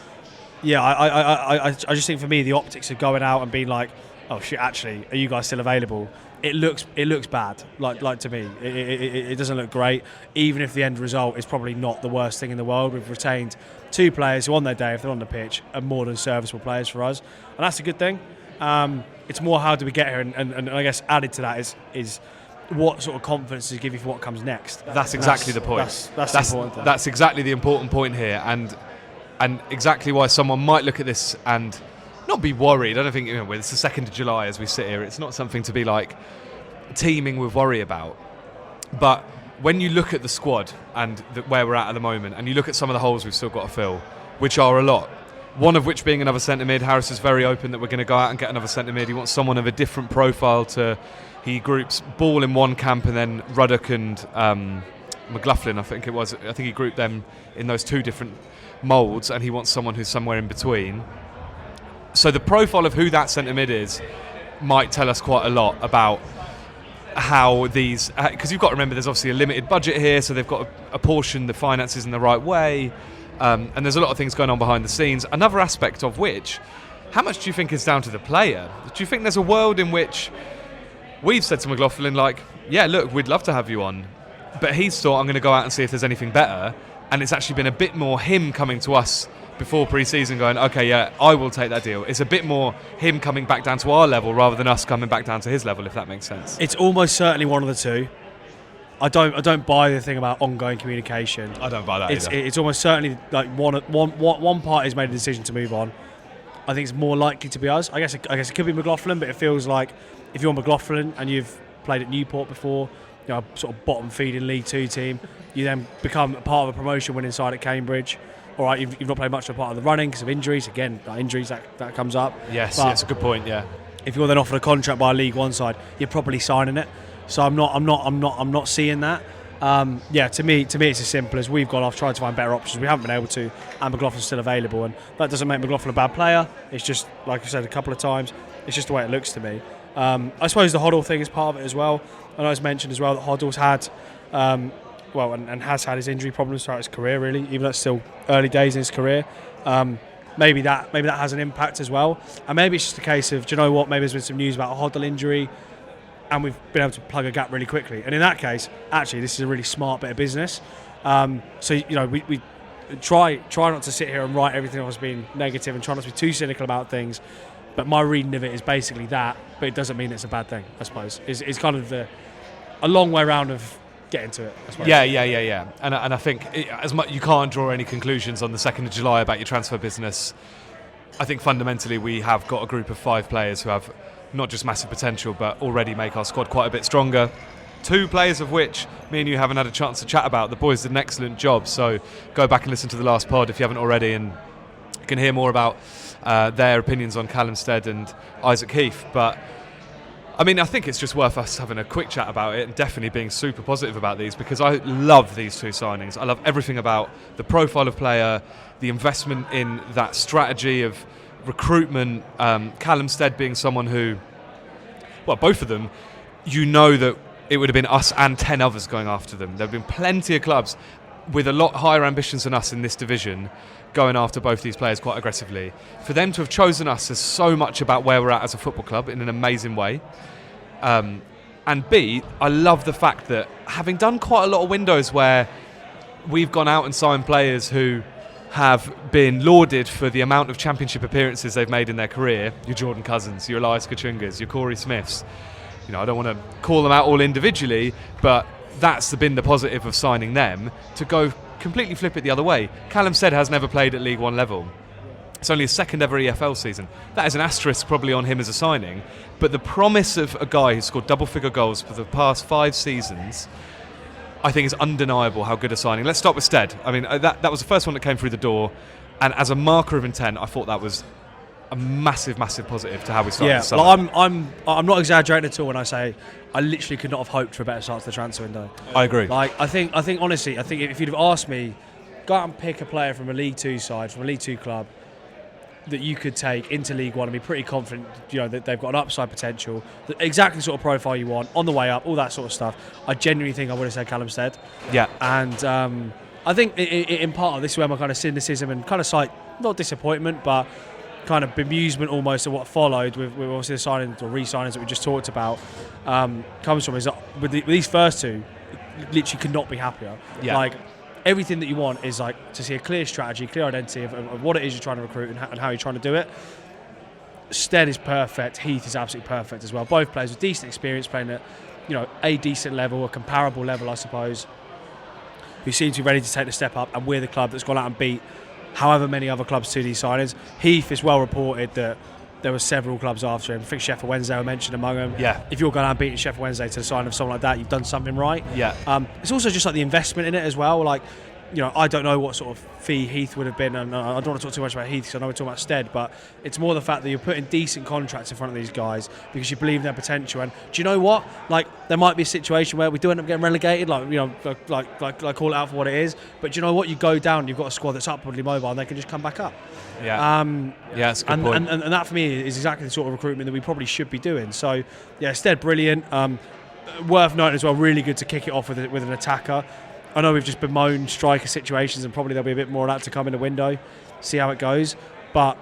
[SPEAKER 2] yeah, I just think for me the optics of going out and being like, oh shit, actually, are you guys still available? It looks bad. Like to me, it doesn't look great. Even if the end result is probably not the worst thing in the world, we've retained two players who, on their day, if they're on the pitch, are more than serviceable players for us, and that's a good thing. It's more how do we get here, and I guess added to that is what sort of confidence does it give you for what comes next.
[SPEAKER 1] That's exactly the point.
[SPEAKER 2] That's the important thing.
[SPEAKER 1] That's exactly the important point here, and exactly why someone might look at this and not be worried. I don't think it's the 2nd of July as we sit here. It's not something to be like teeming with worry about. But when you look at the squad and where we're at the moment, and you look at some of the holes we've still got to fill, which are a lot, one of which being another centre mid. Harris is very open that we're going to go out and get another centre mid. He wants someone of a different profile to. He groups Ball in one camp and then Ruddock and McLoughlin, I think it was. I think he grouped them in those two different moulds, and he wants someone who's somewhere in between. So the profile of who that centre mid is might tell us quite a lot about how these, because you've got to remember there's obviously a limited budget here, so they've got to apportion the finances in the right way, and there's a lot of things going on behind the scenes. Another aspect of which, how much do you think is down to the player? Do you think there's a world in which we've said to McLoughlin, like, yeah, look, we'd love to have you on, but he's thought, I'm going to go out and see if there's anything better, and it's actually been a bit more him coming to us before pre-season going, okay, yeah, I will take that deal. It's a bit more him coming back down to our level rather than us coming back down to his level, if that makes sense.
[SPEAKER 2] It's almost certainly one of the two. I don't buy the thing about ongoing communication.
[SPEAKER 1] I don't buy that either.
[SPEAKER 2] It's almost certainly like one party's made a decision to move on. I think it's more likely to be us. I guess it could be McLoughlin, but it feels like if you're McLoughlin and you've played at Newport before, sort of bottom feeding League Two team. You then become a part of a promotion winning side at Cambridge. All right, you've not played much of a part of the running because of injuries. Again, injuries that comes up.
[SPEAKER 1] Yes,
[SPEAKER 2] but
[SPEAKER 1] that's a good point. Yeah.
[SPEAKER 2] If you're then offered a contract by a League One side, you're probably signing it. So I'm not seeing that. To me, it's as simple as we've gone off trying to find better options. We haven't been able to, and McLoughlin's still available, and that doesn't make McLoughlin a bad player. It's just, like I said a couple of times, it's just the way it looks to me. I suppose the Hoddle thing is part of it as well. I know it's mentioned as well that Hoddle's had, and has had his injury problems throughout his career, really, even though it's still early days in his career. Maybe that has an impact as well, and maybe it's just a case of, do you know what? Maybe there's been some news about a Hoddle injury, and we've been able to plug a gap really quickly. And in that case, actually, this is a really smart bit of business. We try not to sit here and write everything off as being negative and try not to be too cynical about things. But my reading of it is basically that, but it doesn't mean it's a bad thing, I suppose. It's kind of a long way round of getting to it, I suppose.
[SPEAKER 1] Yeah. And I think as much you can't draw any conclusions on the 2nd of July about your transfer business. I think fundamentally we have got a group of 5 players who have not just massive potential, but already make our squad quite a bit stronger. 2 players of which me and you haven't had a chance to chat about. The boys did an excellent job, so go back and listen to the last pod if you haven't already, and you can hear more about their opinions on Callum Stead and Isaac Heath. But I mean, I think it's just worth us having a quick chat about it and definitely being super positive about these, because I love these 2 signings. I love everything about the profile of player, the investment in that strategy of recruitment, Callum Stead being someone who, well, both of them, you know that it would have been us and 10 others going after them. There have been plenty of clubs with a lot higher ambitions than us in this division going after both these players quite aggressively. For them to have chosen us says so much about where we're at as a football club in an amazing way. And B, I love the fact that having done quite a lot of windows where we've gone out and signed players who have been lauded for the amount of championship appearances they've made in their career, your Jordan Cousins, your Elias Kachungas, your Corey Smiths. You know, I don't want to call them out all individually, but that's been the positive of signing them. To go completely flip it the other way, Callum Stead has never played at League One level. It's only his 2nd ever EFL season. That is an asterisk probably on him as a signing, but the promise of a guy who's scored double-figure goals for the past 5 seasons, I think is undeniable how good a signing. Let's start with Stead. I mean, that was the first one that came through the door, and as a marker of intent, I thought that was a massive positive to how we started.
[SPEAKER 2] Yeah, well, I'm not exaggerating at all when I say I literally could not have hoped for a better start to the transfer window.
[SPEAKER 1] I agree.
[SPEAKER 2] Like, I think honestly, if you'd have asked me, go out and pick a player from a League Two side, from a League Two club, that you could take into League One and be pretty confident, that they've got an upside potential, exactly the sort of profile you want, on the way up, all that sort of stuff, I genuinely think I would have said Callum Stead. Yeah. And I think in part of this is where my kind of cynicism and kind of slight, not disappointment, but kind of bemusement almost of what followed with obviously the signings or re-signings that we just talked about comes from, is that with these first 2, literally could not be happier. Yeah. Like, everything that you want is like to see a clear strategy, clear identity of what it is you're trying to recruit and how you're trying to do it. Stead is perfect. Heath is absolutely perfect as well. Both players with decent experience, playing at a decent level, a comparable level, I suppose, who seem to be ready to take the step up. And we're the club that's gone out and beat however many other clubs to these signings. Heath is well reported that there were several clubs after him. I think Sheffield Wednesday were mentioned among them. Yeah. If you're going out and beating Sheffield Wednesday to the sign of someone like that, you've done something right. Yeah. It's also just like the investment in it as well. Like, I don't know what sort of fee Heath would have been, and I don't want to talk too much about Heath because I know we're talking about Stead, but it's more the fact that you're putting decent contracts in front of these guys because you believe in their potential. And do you know what? Like, there might be a situation where we do end up getting relegated, like call it out for what it is. But do you know what? You go down, you've got a squad that's upwardly mobile, and they can just come back up.
[SPEAKER 1] Yeah. That's a good point.
[SPEAKER 2] And that for me is exactly the sort of recruitment that we probably should be doing. So yeah, Stead brilliant. Worth noting as well, really good to kick it off with an attacker. I know we've just bemoaned striker situations, and probably there'll be a bit more of that to come in the window. See how it goes, but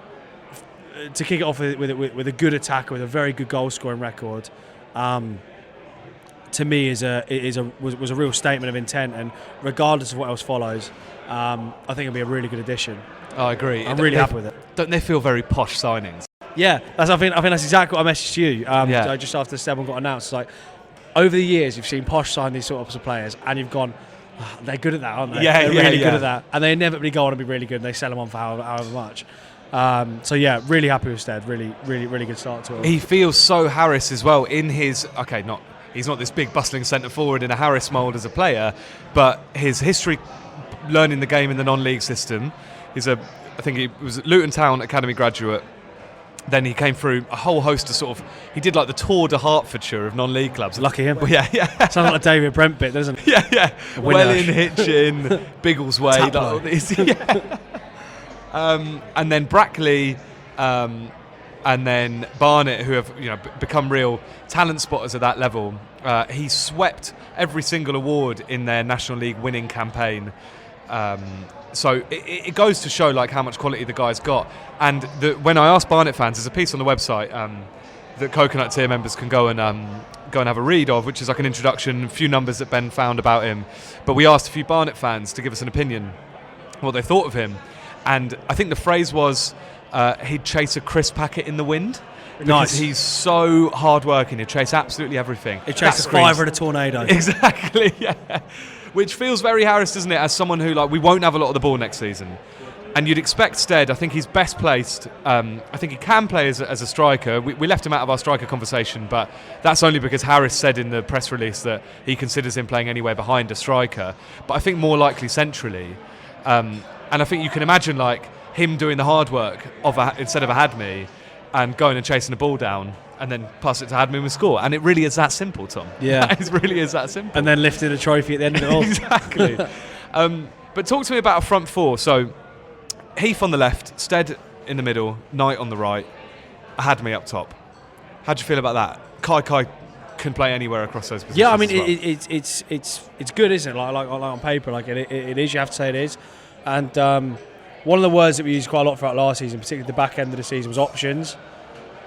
[SPEAKER 2] to kick it off with a good attacker with a very good goal scoring record, to me was a real statement of intent. And regardless of what else follows, I think it'll be a really good addition.
[SPEAKER 1] I agree.
[SPEAKER 2] I'm really happy with it.
[SPEAKER 1] Don't they feel very posh signings?
[SPEAKER 2] Yeah, I think that's exactly what I messaged you. Just after the 7 got announced, it's like, over the years you've seen posh sign these sorts of players, and you've gone, they're good at that, aren't they? They're really good at that, and they inevitably go on to be really good, and they sell them on for however much. So yeah, really happy with Stead. Really good start to it.
[SPEAKER 1] He feels so Harris as well in his he's not this big bustling centre forward in a Harris mould as a player, but his history learning the game in the non-league system. I think he was a Luton Town Academy graduate. Then he came through a whole host of he did like the Tour de Hertfordshire of non-league clubs.
[SPEAKER 2] Lucky him.
[SPEAKER 1] Well, yeah.
[SPEAKER 2] Sounds like a David Brent bit, doesn't it?
[SPEAKER 1] Yeah. Welling, Hitchin, Biggleswade, like all these. Yeah. And then Brackley, and then Barnet, who have become real talent spotters at that level. He swept every single award in their National League winning campaign. So it goes to show like how much quality the guy's got. And when I asked Barnet fans, there's a piece on the website that Coconut tier members can go and have a read of, which is like an introduction, a few numbers that Ben found about him. But we asked a few Barnet fans to give us an opinion, what they thought of him. And I think the phrase was he'd chase a crisp packet in the wind.
[SPEAKER 2] Nice.
[SPEAKER 1] He's so hard-working. He'd chase absolutely everything.
[SPEAKER 2] He'd chase a fiver in a tornado.
[SPEAKER 1] Exactly, yeah. Which feels very Harris, doesn't it, as someone who, we won't have a lot of the ball next season. And you'd expect Stead, I think he's best placed. I think he can play as a striker. We left him out of our striker conversation, but that's only because Harris said in the press release that he considers him playing anywhere behind a striker. But I think more likely centrally. And I think you can imagine, him doing the hard work instead of Ahadme and going and chasing the ball down and then pass it to Ahadme and score. And it really is that simple, Tom.
[SPEAKER 2] Yeah.
[SPEAKER 1] It really is that simple.
[SPEAKER 2] And then lifting a trophy at the end of it all.
[SPEAKER 1] Exactly. But talk to me about a front four. So Heath on the left, Stead in the middle, Knight on the right, Ahadme up top. How do you feel about that? Kai can play anywhere across those positions.
[SPEAKER 2] Yeah, I mean, it's good, isn't it? Like on paper, it is. You have to say it is. And one of the words that we used quite a lot throughout last season, particularly the back end of the season, was options.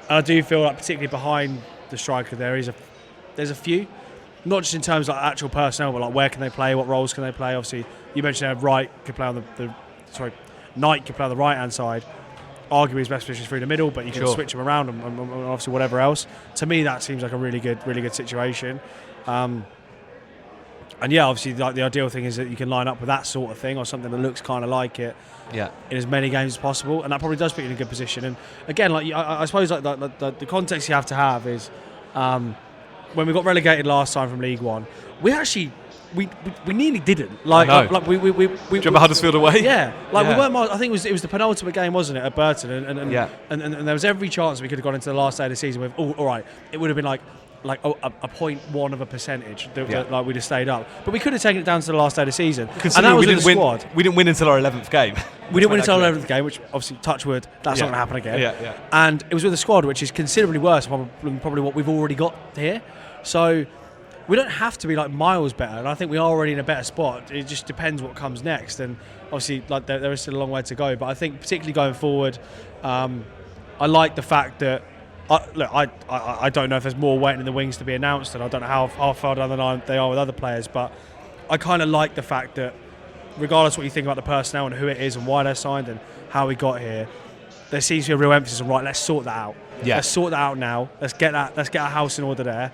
[SPEAKER 2] And I do feel like particularly behind the striker there's a few, not just in terms of actual personnel, but where can they play, what roles can they play. Obviously, you mentioned Knight could play on the right hand side. Arguably his best position is through the middle, but you can switch him around and obviously whatever else. To me, that seems like a really good situation. And yeah, obviously the ideal thing is that you can line up with that sort of thing or something that looks kind of like it. Yeah. In as many games as possible, and that probably does put you in a good position. And again, I suppose the context you have to have is when we got relegated last time from League One, we nearly didn't.
[SPEAKER 1] We remember Huddersfield away.
[SPEAKER 2] Yeah, we weren't. I think it was the penultimate game, wasn't it, at Burton? And there was every chance we could have gone into the last day of the season with, all right, it would have been like a 0.1 of a percentage that we'd have stayed up, but we could have taken it down to the last day of the season. And that was with the squad.
[SPEAKER 1] We didn't win until our 11th game.
[SPEAKER 2] We didn't win until our 11th game, which obviously, touch wood, that's not going to happen again.
[SPEAKER 1] Yeah.
[SPEAKER 2] And it was with a squad which is considerably worse than probably what we've already got here. So we don't have to be miles better, and I think we are already in a better spot. It just depends what comes next, and obviously there is still a long way to go. But I think particularly going forward, I like the fact that I don't know if there's more waiting in the wings to be announced, and I don't know how far down the line they are with other players, but I kind of like the fact that regardless of what you think about the personnel and who it is and why they're signed and how we got here, there seems to be a real emphasis on, right, let's sort that out. Yeah. Let's sort that out now. Let's get our house in order there,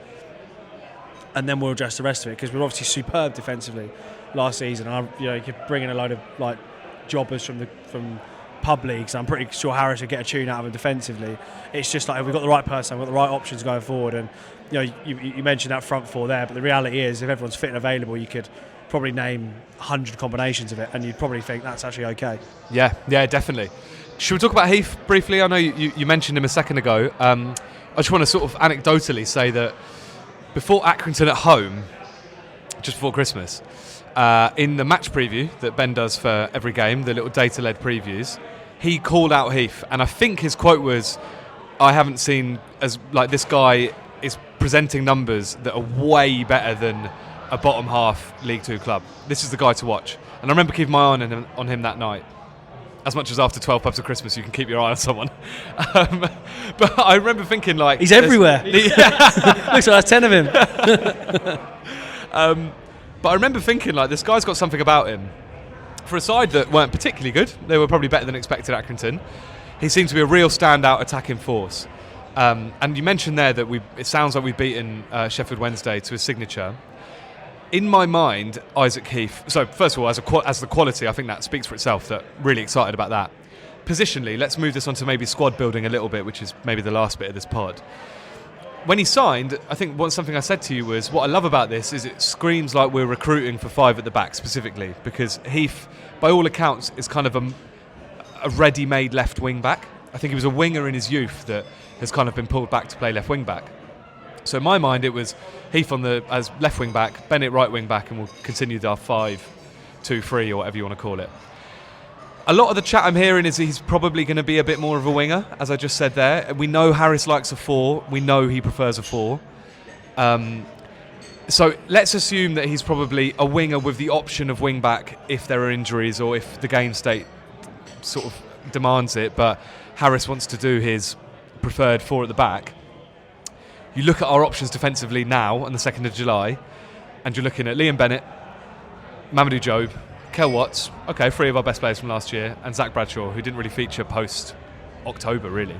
[SPEAKER 2] and then we'll address the rest of it, because we're obviously superb defensively last season. And you could bring in a load of jobbers from pub leagues. I'm pretty sure Harris would get a tune out of him defensively. It's just we've got the right person, we've got the right options going forward, and you mentioned that front four there, but the reality is if everyone's fit and available, you could probably name 100 combinations of it, and you'd probably think that's actually okay. Yeah,
[SPEAKER 1] definitely. Should we talk about Heath briefly? I know you mentioned him a second ago. I just want to sort of anecdotally say that before Accrington at home, just before Christmas, in the match preview that Ben does for every game, the little data-led previews, he called out Heath, and I think his quote was, "I haven't seen this guy is presenting numbers that are way better than a bottom half League 2 club. This is the guy to watch." And I remember keeping my eye on him that night. As much as after 12 pubs of Christmas you can keep your eye on someone. But I remember thinking
[SPEAKER 2] he's everywhere. Looks like that's 10 of him.
[SPEAKER 1] But I remember thinking this guy's got something about him. For a side that weren't particularly good, they were probably better than expected at Accrington, he seemed to be a real standout attacking force. And you mentioned there that it sounds like we've beaten Sheffield Wednesday to a signature. In my mind, Isaac Heath, so first of all, as the quality, I think that speaks for itself, that really excited about that. Positionally, let's move this on to maybe squad building a little bit, which is maybe the last bit of this pod. when he signed, I think something I said to you was, what I love about this is it screams like we're recruiting for 5 at the back specifically, because Heath, by all accounts, is kind of a ready-made left wing back. I think he was a winger in his youth that has kind of been pulled back to play left wing back. So in my mind, it was Heath as left wing back, Bennett right wing back, and we'll continue our 5-2-3 or whatever you want to call it. A lot of the chat I'm hearing is he's probably going to be a bit more of a winger, as I just said there. We know Harris likes a 4. We know he prefers a 4. So let's assume that he's probably a winger with the option of wing back if there are injuries or if the game state sort of demands it. But Harris wants to do his preferred 4 at the back. You look at our options defensively now on the 2nd of July, and you're looking at Liam Bennett, Mamadou Diop, Kel Watts, 3 of our best players from last year, and Zach Bradshaw, who didn't really feature post-October, really.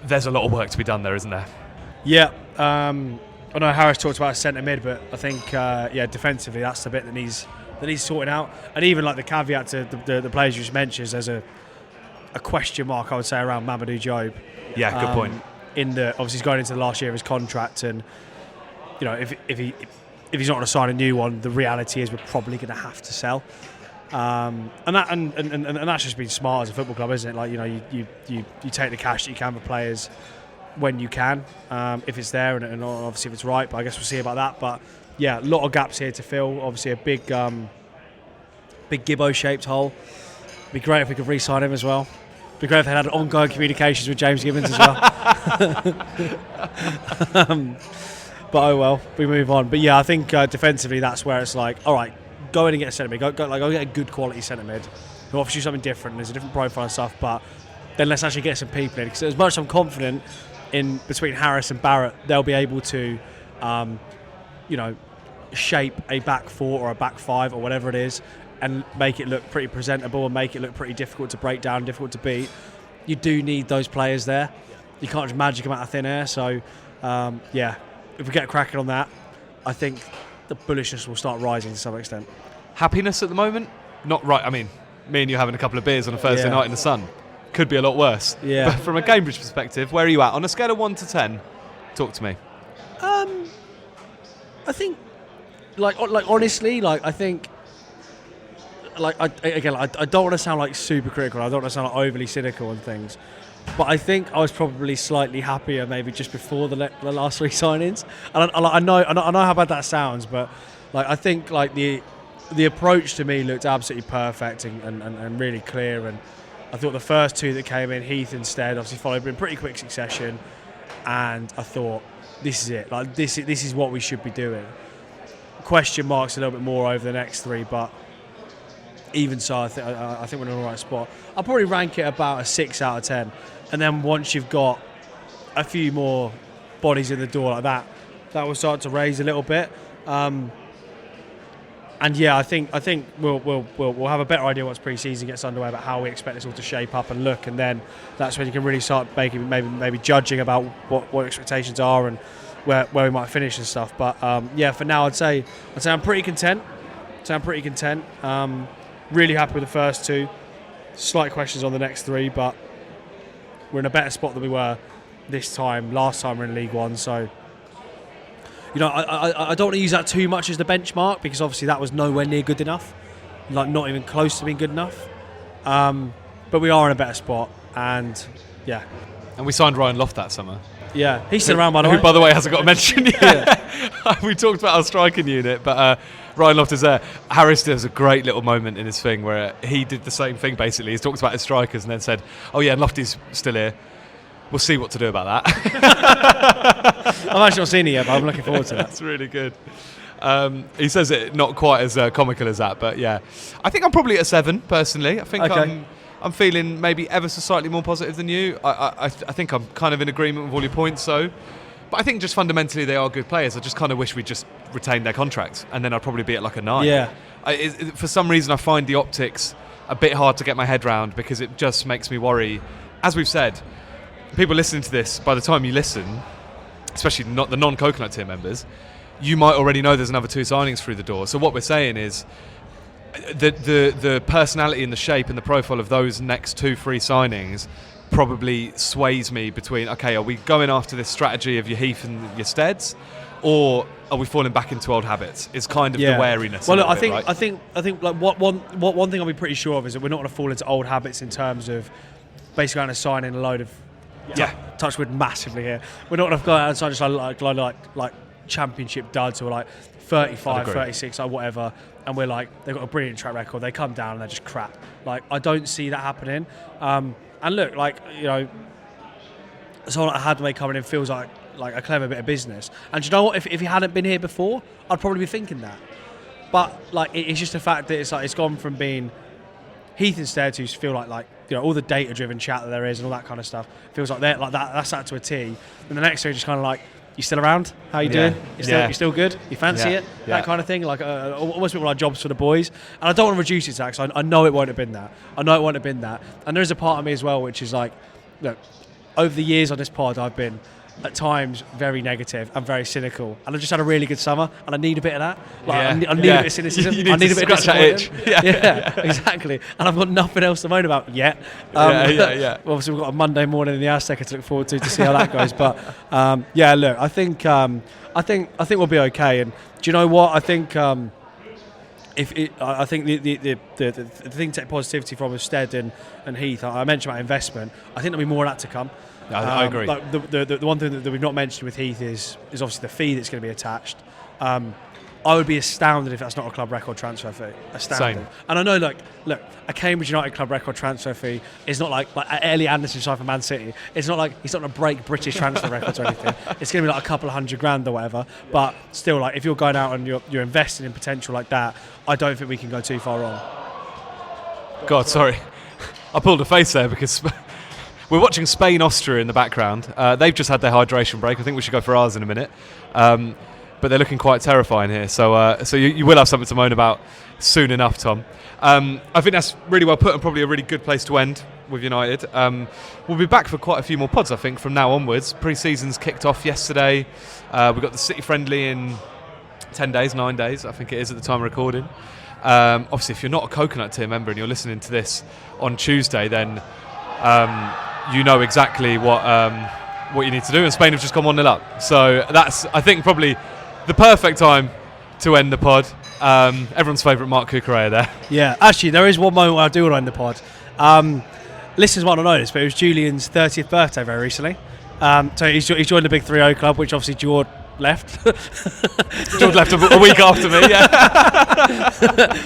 [SPEAKER 1] There's a lot of work to be done there, isn't there?
[SPEAKER 2] Yeah. I know Harris talked about centre mid, but I think, defensively, that's the bit that needs sorting out. And even like the caveat to the players you just mentioned, there's a question mark, I would say, around Mamadou Diop.
[SPEAKER 1] Yeah, good point.
[SPEAKER 2] Obviously he's going into the last year of his contract, and if he's not going to sign a new one, the reality is we're probably going to have to sell. And that's just being smart as a football club, isn't it? Like, you take the cash that you can for players when you can, if it's there, and obviously if it's right. But I guess we'll see about that. But yeah, a lot of gaps here to fill. Obviously a big Gibbo-shaped hole. It'd be great if we could re-sign him as well. It'd be great if they had ongoing communications with James Gibbons as well. But oh well, we move on. But yeah, I think defensively that's where it's like, all right, go in and get a centre mid. Go get a good quality centre mid who offers you something different. There's a different profile and stuff, but then let's actually get some people in. Because as much as I'm confident in between Harris and Barrett, they'll be able to, shape a back 4 or a back 5 or whatever it is, and make it look pretty presentable and make it look pretty difficult to break down, difficult to beat. You do need those players there. You can't just magic them out of thin air. So, if we get cracking on that, I think the bullishness will start rising to some extent.
[SPEAKER 1] Happiness at the moment? Not right. I mean, me and you having a couple of beers on a Thursday night in the sun could be a lot worse.
[SPEAKER 2] Yeah.
[SPEAKER 1] But from a Cambridge perspective, where are you at? On a scale of 1 to 10, talk to me.
[SPEAKER 2] I think, honestly, I think, I don't want to sound like super critical. I don't want to sound like overly cynical on things. But I think I was probably slightly happier maybe just before the last 3 signings. And I know how bad that sounds, but I think the approach to me looked absolutely perfect and really clear. And I thought the first 2 that came in, Heath instead, obviously followed in pretty quick succession. And I thought, this is it. This is what we should be doing. Question marks a little bit more over the next 3, but even so, I think we're in the right spot. I'll probably rank it about a 6 out of 10. And then once you've got a few more bodies in the door like that, that will start to raise a little bit. And yeah, I think we'll have a better idea once pre-season gets underway about how we expect this all to shape up and look, and then that's when you can really start making maybe judging about what expectations are and where we might finish and stuff. But for now, I'd say I'm pretty content. Really happy with the first 2. Slight questions on the next 3, but we're in a better spot than we were this time. Last time we were in League One, so I don't want to use that too much as the benchmark, because obviously that was nowhere near good enough, not even close to being good enough. But we are in a better spot, and yeah.
[SPEAKER 1] And we signed Ryan Loft that summer.
[SPEAKER 2] Yeah, he's still around, by the way.
[SPEAKER 1] Who, by the way, hasn't got a mention yet. We talked about our striking unit, but Ryan Loft is there. Harris does a great little moment in his thing where he did the same thing, basically. He's talked about his strikers and then said, oh yeah, and Lofty's still here. We'll see what to do about that.
[SPEAKER 2] I've actually not seen it yet, but I'm looking forward to that.
[SPEAKER 1] That's really good. He says it not quite as comical as that, but yeah. I think I'm probably at a 7, personally. I think I'm feeling maybe ever so slightly more positive than you. I think I'm kind of in agreement with all your points, so. But I think just fundamentally they are good players. I just kind of wish we'd just retained their contracts, and then I'd probably be at like a 9.
[SPEAKER 2] Yeah.
[SPEAKER 1] For some reason, I find the optics a bit hard to get my head round, because it just makes me worry. As we've said, people listening to this, by the time you listen, especially not the non-Coconut tier members, you might already know there's another 2 signings through the door. So what we're saying is the personality and the shape and the profile of those next 2-3 signings probably sways me between, okay, are we going after this strategy of your Heath and your Steads, or are we falling back into old habits? It's kind of the wariness.
[SPEAKER 2] Well, look, I
[SPEAKER 1] right?
[SPEAKER 2] think like one thing I'll be pretty sure of is that we're not going to fall into old habits in terms of basically going to sign in a load of touch wood massively here. We're not going to go out and sign just like championship duds or like 35, 36 or whatever, and we're like, they've got a brilliant track record. They come down and they're just crap. Like, I don't see that happening. And look, like, you know, someone like Ahadme coming in feels like a clever bit of business. And do you know what? If he hadn't been here before, I'd probably be thinking that. But like, it's just the fact that it's gone from being Heath instead, who feel like you know, all the data-driven chat that there is and all that kind of stuff feels like they're like that. That's that to a T. And the next thing is just kind of like, you still around? How you doing? You still good? You fancy it? That kind of thing. Like almost a bit like jobs for the boys. And I don't want to reduce it to that, because I know it won't have been that. And there's a part of me as well which is like, look, over the years on this pod, I've been at times very negative and very cynical, and I've just had a really good summer, and I need a bit of that. Like, I need a bit of cynicism. I need a bit of disappointment. Yeah, exactly. And I've got nothing else to moan about yet. Obviously, we've got a Monday morning in the Azteca to look forward to see how that goes. But look, I think we'll be okay. And do you know what? I think I think the thing to take positivity from is Stead and Heath. I mentioned about investment. I think there'll be more of that to come.
[SPEAKER 1] I agree.
[SPEAKER 2] Like the one thing that we've not mentioned with Heath is obviously the fee that's going to be attached. I would be astounded if that's not a club record transfer fee. Astounded. Same. And I know, look, a Cambridge United club record transfer fee is not like Ellie Anderson signed for Man City. It's not like he's not going to break British transfer records or anything. It's going to be like a couple of $100,000 or whatever. But still, like, if you're going out and you're investing in potential like that, I don't think we can go too far wrong.
[SPEAKER 1] God, sorry. I pulled a face there because we're watching Spain-Austria in the background. They've just had their hydration break. I think we should go for ours in a minute. But they're looking quite terrifying here. So you will have something to moan about soon enough, Tom. I think that's really well put and probably a really good place to end with United. We'll be back for quite a few more pods, I think, from now onwards. Pre-season's kicked off yesterday. We've got the City Friendly in 9 days, I think it is at the time of recording. Obviously, if you're not a Coconut Tier member and you're listening to this on Tuesday, then you know exactly what you need to do, and Spain have just gone 1-0 up. So that's, I think, probably the perfect time to end the pod. Everyone's favourite Mark Cucurella there.
[SPEAKER 2] Yeah, actually, there is one moment where I do want to end the pod. Listeners might not know this, but it was Julian's 30th birthday very recently. So he's joined the Big 3-0 club, which obviously George left.
[SPEAKER 1] George left a week after me, yeah.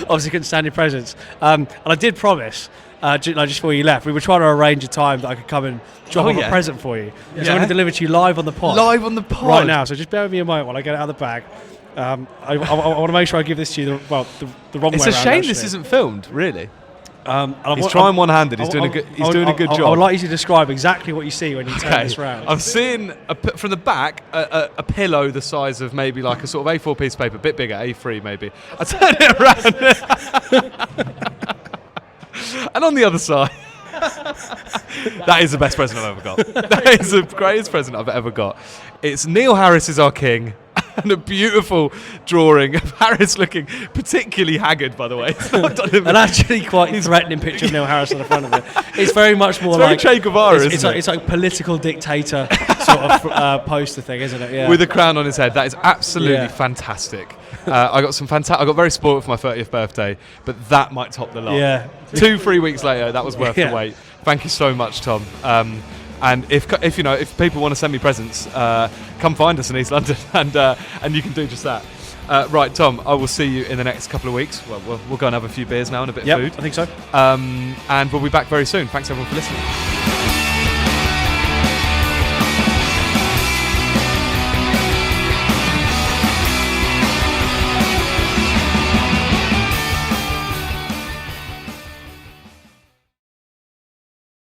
[SPEAKER 2] Obviously couldn't stand your presence. And I did promise, just before you left, we were trying to arrange a time that I could come and drop off a present for you. So I'm going to deliver to you live on the pod.
[SPEAKER 1] Live on the pod? Right now,
[SPEAKER 2] so just bear with me a moment while I get it out of the bag. I want to make sure I give this to you the wrong way around.
[SPEAKER 1] It's a shame
[SPEAKER 2] actually.
[SPEAKER 1] This isn't filmed, really. He's trying one-handed. He's doing a good job.
[SPEAKER 2] I would like you to describe exactly what you see when you turn this round.
[SPEAKER 1] I'm seeing from the back a pillow the size of maybe like a sort of A4 piece of paper, a bit bigger, A3 maybe. I turn it around, and on the other side, that is the best present I've ever got. That is the greatest present I've ever got. It's Neil Harris is our king. And a beautiful drawing of Harris looking particularly haggard, by the way.
[SPEAKER 2] An actually quite threatening picture of Neil Harris on the front of it. It's very much more like
[SPEAKER 1] Che Guevara, isn't it?
[SPEAKER 2] It's like political dictator sort of poster thing, isn't it? Yeah.
[SPEAKER 1] With a crown on his head. That is absolutely fantastic. I got very spoiled for my 30th birthday, but that might top the lot. Yeah. 2-3 weeks later, that was worth the wait. Thank you so much, Tom. And if people want to send me presents, come find us in East London, and you can do just that. Right, Tom, I will see you in the next couple of weeks. Well, we'll go and have a few beers now and a bit of food.
[SPEAKER 2] I think so.
[SPEAKER 1] And we'll be back very soon. Thanks everyone for listening.